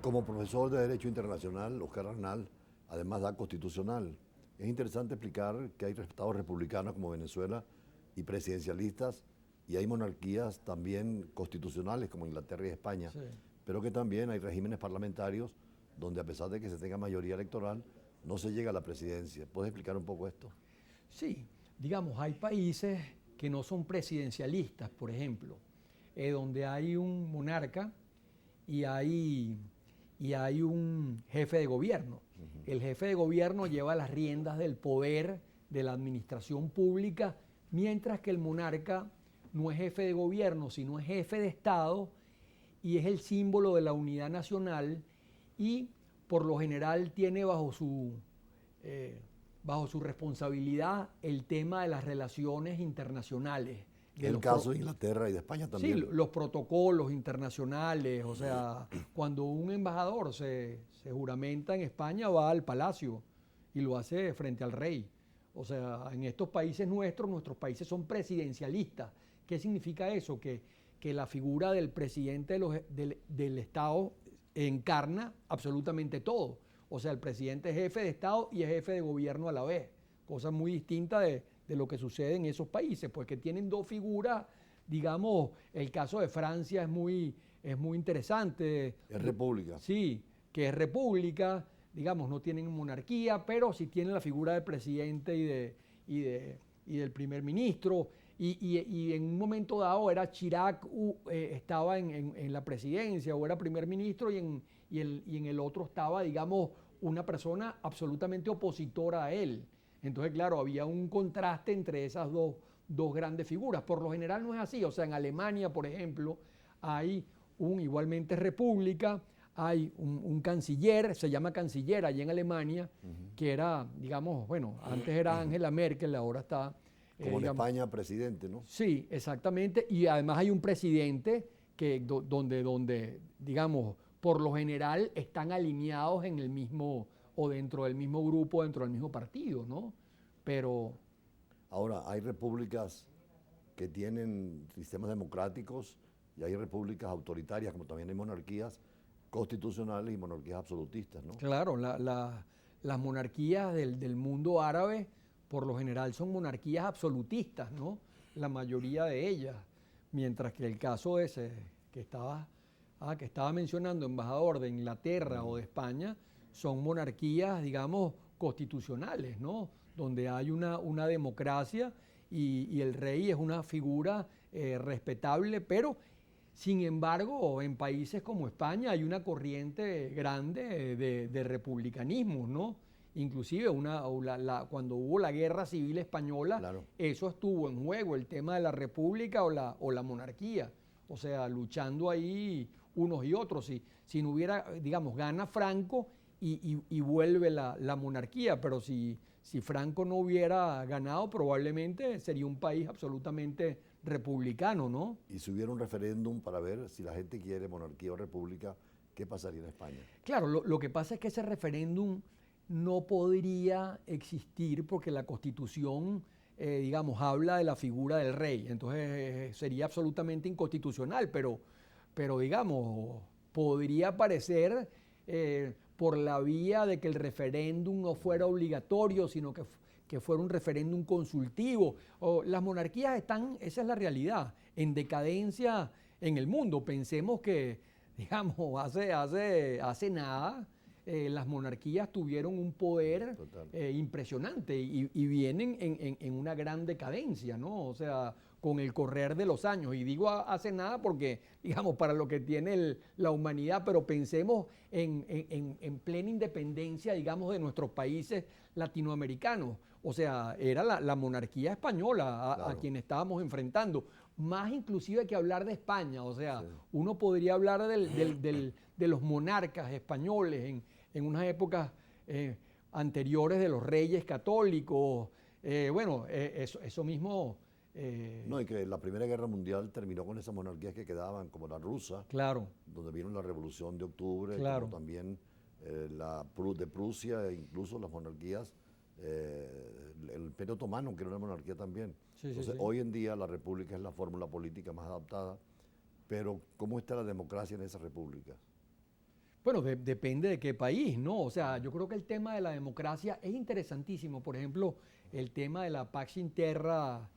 Como profesor de Derecho Internacional, Oscar Arnal, además da constitucional. Es interesante explicar que hay estados republicanos como Venezuela y presidencialistas, y hay monarquías también constitucionales como Inglaterra y España, Sí. pero que también hay regímenes parlamentarios donde, a pesar de que se tenga mayoría electoral, no se llega a la presidencia. ¿Puedes explicar un poco esto? Sí, digamos, hay países que no son presidencialistas, por ejemplo, donde hay un monarca y hay un jefe de gobierno. El jefe de gobierno lleva las riendas del poder de la administración pública, mientras que el monarca no es jefe de gobierno, sino es jefe de Estado y es el símbolo de la unidad nacional y por lo general tiene eh, bajo su responsabilidad el tema de las relaciones internacionales, Es de el los, caso de Inglaterra y de España sí, también. los protocolos internacionales. O sea, cuando un embajador se juramenta en España, va al palacio y lo hace frente al rey. O sea, en estos países nuestros países son presidencialistas. ¿Qué significa eso? Que la figura del presidente del Estado encarna absolutamente todo. O sea, el presidente es jefe de Estado y es jefe de gobierno a la vez. Cosa muy distinta de lo que sucede en esos países, porque tienen dos figuras. Digamos, el caso de Francia es muy interesante. Es república. Sí, que es república, digamos, no tienen monarquía, pero sí tienen la figura del presidente y del primer ministro. Y en un momento dado era Chirac, estaba en la presidencia o era primer ministro, y en el otro estaba, digamos, una persona absolutamente opositora a él. Entonces, claro, había un contraste entre esas dos grandes figuras. Por lo general no es así. O sea, en Alemania, por ejemplo, hay igualmente república, hay un canciller, se llama canciller allí en Alemania, que era, digamos, bueno, antes era Angela Merkel, ahora está, Como en digamos, España, presidente, ¿no? sí, exactamente. Y además hay un presidente donde, digamos, por lo general están alineados en el mismo o dentro del mismo grupo, dentro del mismo partido, ¿no? Pero Ahora, hay repúblicas que tienen sistemas democráticos y hay repúblicas autoritarias, como también hay monarquías constitucionales y monarquías absolutistas, ¿no? claro, las monarquías del mundo árabe por lo general son monarquías absolutistas, ¿no? La mayoría de ellas. Mientras que el caso ese que estaba mencionando, embajador, de Inglaterra o de España, son monarquías, digamos, constitucionales, ¿no? Donde hay una democracia y el rey es una figura respetable, pero sin embargo, en países como España hay una corriente grande de republicanismo, ¿no? Inclusive cuando hubo la Guerra Civil Española, Claro. eso estuvo en juego, el tema de la república o la monarquía. O sea, luchando ahí unos y otros. Si no hubiera, digamos, gana Franco y vuelve la monarquía, pero si Franco no hubiera ganado, probablemente sería un país absolutamente republicano, ¿no? Y si hubiera un referéndum para ver si la gente quiere monarquía o república, ¿qué pasaría en España? Claro, lo que pasa es que ese referéndum no podría existir porque la Constitución, digamos, habla de la figura del rey. Entonces sería absolutamente inconstitucional, pero digamos, podría parecer por la vía de que el referéndum no fuera obligatorio, sino que fuera un referéndum consultivo. Las monarquías están, esa es la realidad, en decadencia en el mundo. Pensemos que, digamos, hace nada, las monarquías tuvieron un poder Total. impresionante y vienen en una gran decadencia, ¿no? O sea, con el correr de los años. Y digo hace nada porque, digamos, para lo que tiene la humanidad, pero pensemos en plena independencia, digamos, de nuestros países latinoamericanos. O sea, era la monarquía española a Claro. quien estábamos enfrentando. Más inclusive que hablar de España. O sea, Sí. uno podría hablar de los monarcas españoles en unas épocas anteriores de los reyes católicos. Bueno, eso mismo. No, y que la Primera Guerra Mundial terminó con esas monarquías que quedaban, como la rusa, Claro, donde vino la Revolución de Octubre, como claro. también de Prusia, e incluso las monarquías, el Imperio Otomano, que era una monarquía también. Sí, sí, Entonces, sí. hoy en día la república es la fórmula política más adaptada, pero ¿cómo está la democracia en esas repúblicas? Bueno, depende de qué país, ¿no? O sea, yo creo que el tema de la democracia es interesantísimo. Por ejemplo, el tema de la Pax Interna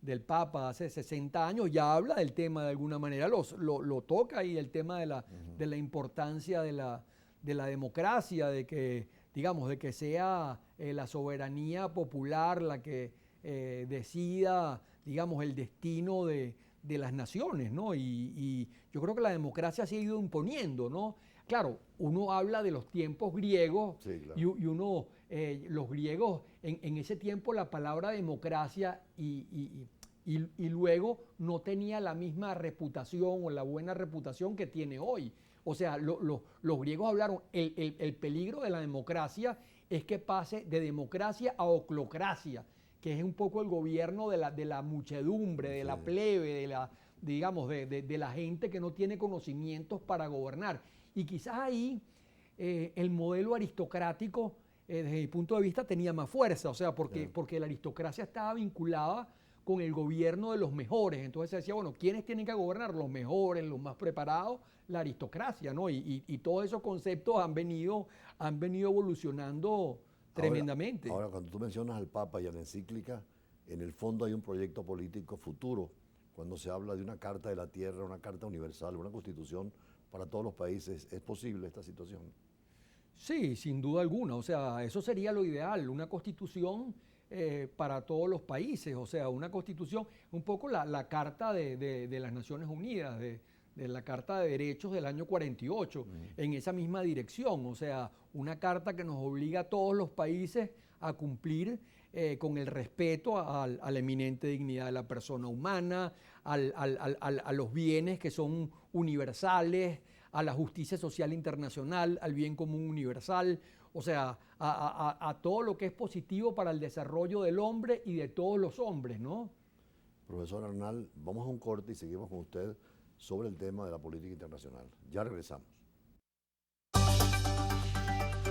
del Papa hace 60 años ya habla del tema de alguna manera, lo toca ahí el tema de la importancia de la democracia, de que, digamos, de que sea la soberanía popular la que decida, digamos, el destino de las naciones, ¿no? Y yo creo que la democracia se ha ido imponiendo, ¿no? Claro, uno habla de los tiempos griegos, Sí, claro. y uno, los griegos, en ese tiempo la palabra democracia y luego no tenía la misma reputación o la buena reputación que tiene hoy. O sea, los griegos hablaron, el peligro de la democracia es que pase de democracia a oclocracia, que es un poco el gobierno de la muchedumbre, de la plebe, digamos, de la gente que no tiene conocimientos para gobernar. Y quizás ahí el modelo aristocrático, desde mi punto de vista, tenía más fuerza, o sea, porque la aristocracia estaba vinculada con el gobierno de los mejores. Entonces se decía, bueno, ¿quiénes tienen que gobernar? Los mejores, los más preparados, la aristocracia, ¿no? Y todos esos conceptos han venido evolucionando tremendamente. Ahora, cuando tú mencionas al Papa y a la encíclica, en el fondo hay un proyecto político futuro. Cuando se habla de una carta de la tierra, una carta universal, una constitución para todos los países, ¿es posible esta situación? Sí, sin duda alguna. O sea, eso sería lo ideal, una constitución para todos los países. O sea, una constitución, un poco la Carta de las Naciones Unidas, de la Carta de Derechos del año 48, en esa misma dirección. O sea, una carta que nos obliga a todos los países a cumplir con el respeto a la eminente dignidad de la persona humana, a los bienes que son universales, a la justicia social internacional, al bien común universal, o sea, a todo lo que es positivo para el desarrollo del hombre y de todos los hombres, ¿no? Profesor Arnal, vamos a un corte y seguimos con usted sobre el tema de la política internacional. Ya regresamos.